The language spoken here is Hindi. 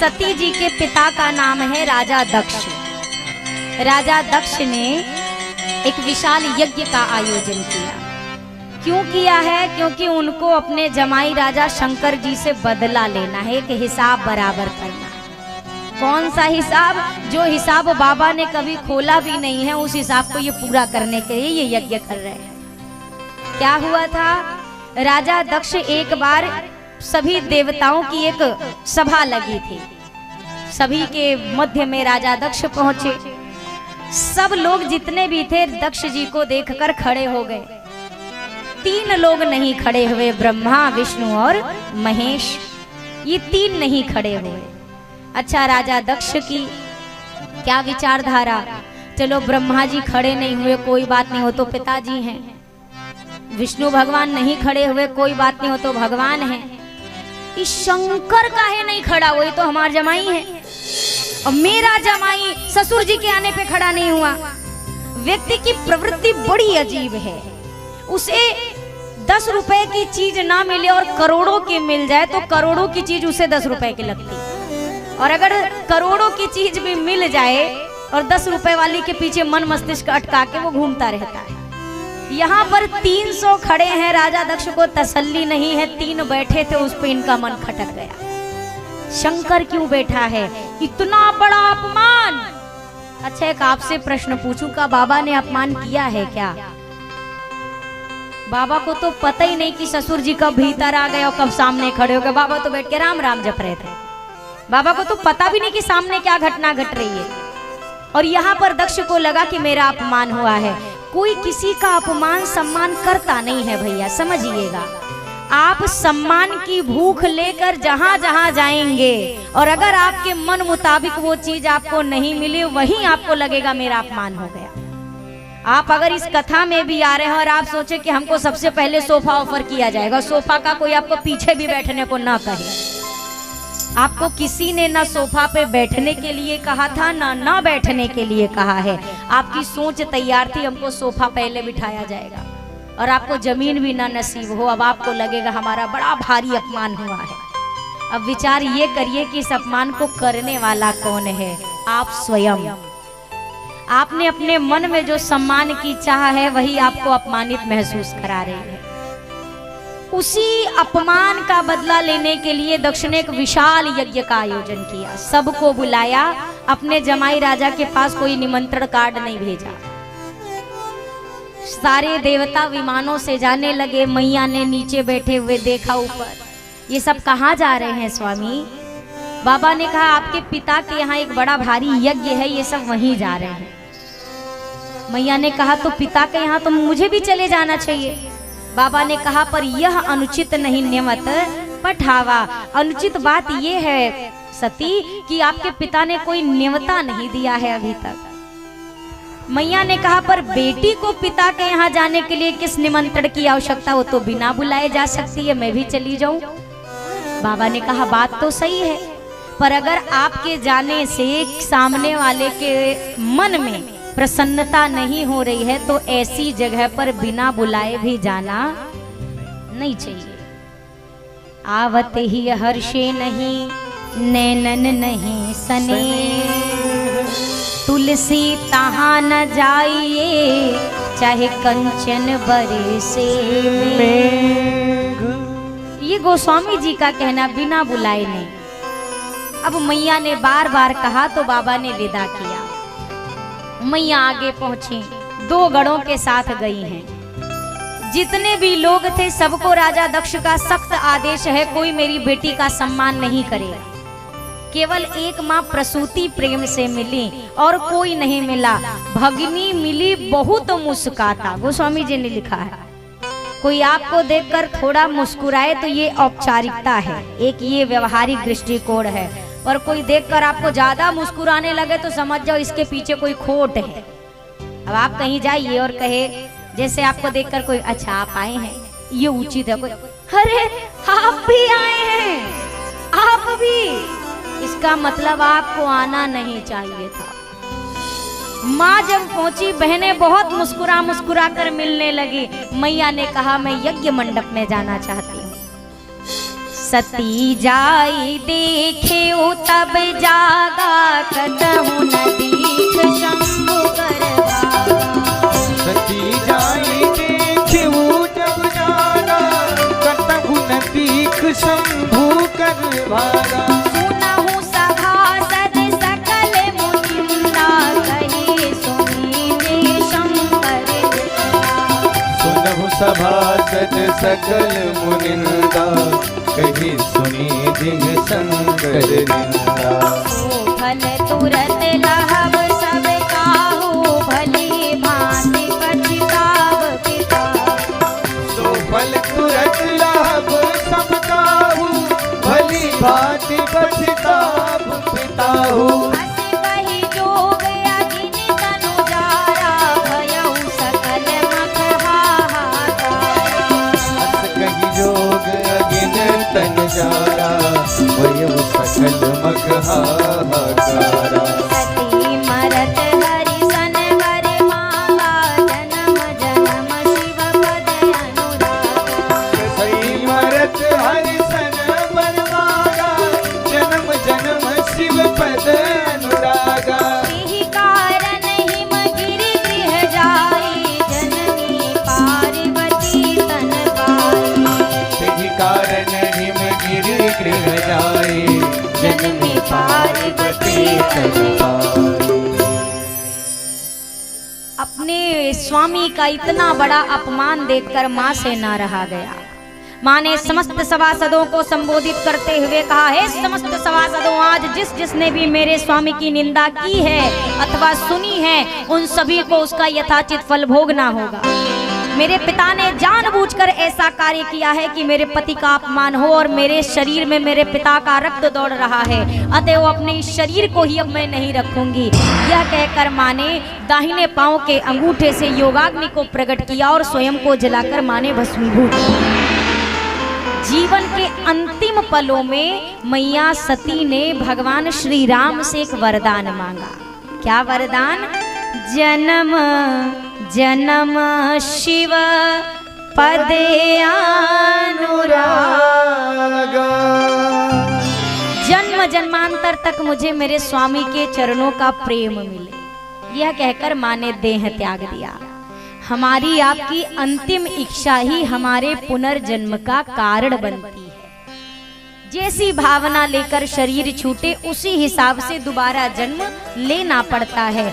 सती जी के पिता का नाम है राजा दक्ष। राजा दक्ष ने एक विशाल यज्ञ का आयोजन किया। क्यों किया है? क्योंकि उनको अपने जमाई राजा शंकर जी से बदला लेना है, एक हिसाब बराबर करना है। कौन सा हिसाब? जो हिसाब बाबा ने कभी खोला भी नहीं है, उस हिसाब को ये पूरा करने के लिए ये यज्ञ कर रहे हैं। क्या हुआ था? राजा दक्ष एक बार सभी देवताओं की एक सभा लगी थी, सभी के मध्य में राजा दक्ष पहुंचे। सब लोग जितने भी थे दक्ष जी को देखकर खड़े हो गए। 3 लोग नहीं खड़े हुए, ब्रह्मा, विष्णु और महेश, ये 3 नहीं खड़े हुए। अच्छा, राजा दक्ष की क्या विचारधारा? चलो ब्रह्मा जी खड़े नहीं हुए, कोई बात नहीं, हो तो पिताजी हैं। विष्णु भगवान नहीं खड़े हुए, कोई बात नहीं, हो तो भगवान हैं। इस शंकर काहे नहीं खड़ा? वही तो हमारा जमाई है, और मेरा जमाई ससुर जी के आने पे खड़ा नहीं हुआ। व्यक्ति की प्रवृत्ति बड़ी अजीब है। उसे 10 रुपए की चीज ना मिले और करोड़ों की मिल जाए तो करोड़ों की चीज उसे 10 रुपए की लगती है, और अगर करोड़ों की चीज भी मिल जाए और 10 रुपए वाली के पीछे मन मस्तिष्क अटका के वो घूमता रहता है। यहाँ पर 300 खड़े हैं, राजा दक्ष को तसल्ली नहीं है, 3 बैठे थे, उस पे इनका मन खटक गया। शंकर क्यों बैठा है? इतना बड़ा अपमान। अच्छा, एक आपसे प्रश्न पूछूं, का बाबा ने अपमान किया है क्या? बाबा को तो पता ही नहीं कि ससुर जी कब भीतर आ गए और कब सामने खड़े हो गए। बाबा तो बैठ के राम राम जप रहे थे। बाबा को तो पता भी नहीं कि सामने क्या घटना घट रही है। और यहाँ पर दक्ष को लगा कि मेरा अपमान हुआ है। कोई किसी का अपमान सम्मान करता नहीं है भैया, समझिएगा। आप सम्मान की भूख लेकर जहां जहां जाएंगे और अगर आपके मन मुताबिक वो चीज आपको नहीं मिली, वहीं आपको लगेगा मेरा अपमान हो गया। आप अगर इस कथा में भी आ रहे हैं और आप सोचे कि हमको सबसे पहले सोफा ऑफर किया जाएगा, सोफा का कोई आपको पीछे भी बैठने को ना कहे। आपको किसी ने ना सोफा पे बैठने के लिए कहा था, ना बैठने के लिए कहा है। आपकी सोच तैयार थी, हमको सोफा पहले बिठाया जाएगा, और आपको जमीन भी ना नसीब हो। अब आपको लगेगा हमारा बड़ा भारी अपमान हुआ है। अब विचार ये करिए कि इस अपमान को करने वाला कौन है? आप स्वयं। आपने अपने मन में जो सम्मान की चाह है वही आपको अपमानित महसूस करा रही है। उसी अपमान का बदला लेने के लिए दक्ष ने एक विशाल यज्ञ का आयोजन किया। सबको बुलाया, अपने जमाई राजा के पास कोई निमंत्रण कार्ड नहीं भेजा। सारे देवता विमानों से जाने लगे। मैया ने नीचे बैठे हुए देखा ऊपर, ये सब कहाँ जा रहे हैं स्वामी? बाबा ने कहा आपके पिता के यहाँ एक बड़ा भारी यज्ञ है, ये सब वहीं जा रहे हैं। मैया ने कहा तो पिता के यहाँ तो मुझे भी चले जाना चाहिए। बाबा ने कहा पर यह अनुचित नहीं नियमत पठावा। अनुचित बात यह है सती कि आपके पिता ने कोई न्योता नहीं दिया है अभी तक। मैया ने कहा पर बेटी को पिता के यहाँ जाने के लिए किस निमंत्रण की आवश्यकता? वो तो बिना बुलाए जा सकती है, मैं भी चली जाऊं। बाबा ने कहा बात तो सही है, पर अगर आपके जाने से सामने वाले के मन में प्रसन्नता नहीं हो रही है तो ऐसी जगह पर बिना बुलाए भी जाना नहीं चाहिए। आवत ही हर्षे नहीं, नैनन नहीं सने, तुलसी तहाँ न जाइए, चाहे कंचन बरसे में। ये गोस्वामी जी का कहना, बिना बुलाए नहीं। अब मैया ने बार बार कहा तो बाबा ने विदा किया। मैया आगे पहुंची, 2 गणों के साथ गई हैं। जितने भी लोग थे सबको राजा दक्ष का सख्त आदेश है, कोई मेरी बेटी का सम्मान नहीं करेगा। केवल एक माँ प्रसूति प्रेम से मिली और कोई नहीं मिला। भगनी मिली बहुत मुस्काता, गोस्वामी जी ने लिखा है। कोई आपको देखकर थोड़ा मुस्कुराए तो ये औपचारिकता है, एक ये व्यवहारिक दृष्टिकोण है। और कोई देखकर आपको ज्यादा मुस्कुराने लगे तो समझ जाओ इसके पीछे कोई खोट है। अब आप कहीं जाइए और कहे, जैसे आपको देखकर कोई अच्छा आप आए हैं, ये उचित है। कोई अरे आप भी आए हैं, आप भी, इसका मतलब आपको आना नहीं चाहिए था। माँ जब पहुंची, बहनें बहुत मुस्कुरा मुस्कुरा कर मिलने लगी। मैया ने कहा मैं यज्ञ मंडप में जाना चाहती हूँ। सती जाई देखे तब जागा कतहु न दीख शंभु कर भागा। सती जाई देखे जब जागा कतहु न दीख शंभु कर भागा। सुनहु सभासद सकल मुनिंदा कहे सुनीजे शंकर जटा। सुनहु सभासद सकल मुनिंदा कही सुनी दिन शंकर निंदा। फल तुरत लहब सब काहू भली भांति पछताव पिता। सो फल तुरत लाभ सब काहू भली भांति पछताव पिताहू। अस कहि जोग अग्नि तनु जारा भयउ सकल मख हाहाकारा। अस कहि जोग अगिन तन जारा भयउ सकल मख हाहाकारा। सती मरत हरिसन वर मांगा जन्म जन्म शिव पद अनुरागा। सई मरत हरिसन वर मांगा जन्म जन्म शिव पद अनुरागा। एहि कारण हिमगिरि गृह जाई जननी पार्वती तन पाई। तेहि कारण हिमगिरि गृह जाए जननी पार्वती तन पाई। अपने स्वामी का इतना बड़ा अपमान देखकर माँ से ना रहा गया। माँ ने समस्त सभासदों को संबोधित करते हुए कहा, हे समस्त सभासदों, आज जिस जिसने भी मेरे स्वामी की निंदा की है अथवा सुनी है उन सभी को उसका यथाचित फल भोगना होगा। मेरे पिता ने जानबूझकर ऐसा कार्य किया है कि मेरे पति का अपमान हो और मेरे शरीर में मेरे पिता का रक्त दौड़ रहा है, अतः वो अपने इस शरीर को ही अब मैं नहीं रखूंगी। यह कहकर माँ ने दाहिने पांव के अंगूठे से योगाग्नि को प्रकट किया और स्वयं को जलाकर माँ ने भस्मीभूत किया। जीवन के अंतिम पलों में मैया सती ने भगवान श्री राम से एक वरदान मांगा। क्या वरदान? जन्म जन्म शिव पदे अनुरागा। जन्म जन्मांतर तक मुझे मेरे स्वामी के चरणों का प्रेम मिले, यह कहकर माँ ने देह त्याग दिया। हमारी आपकी अंतिम इच्छा ही हमारे पुनर्जन्म का कारण बनती है। जैसी भावना लेकर शरीर छूटे उसी हिसाब से दोबारा जन्म लेना पड़ता है।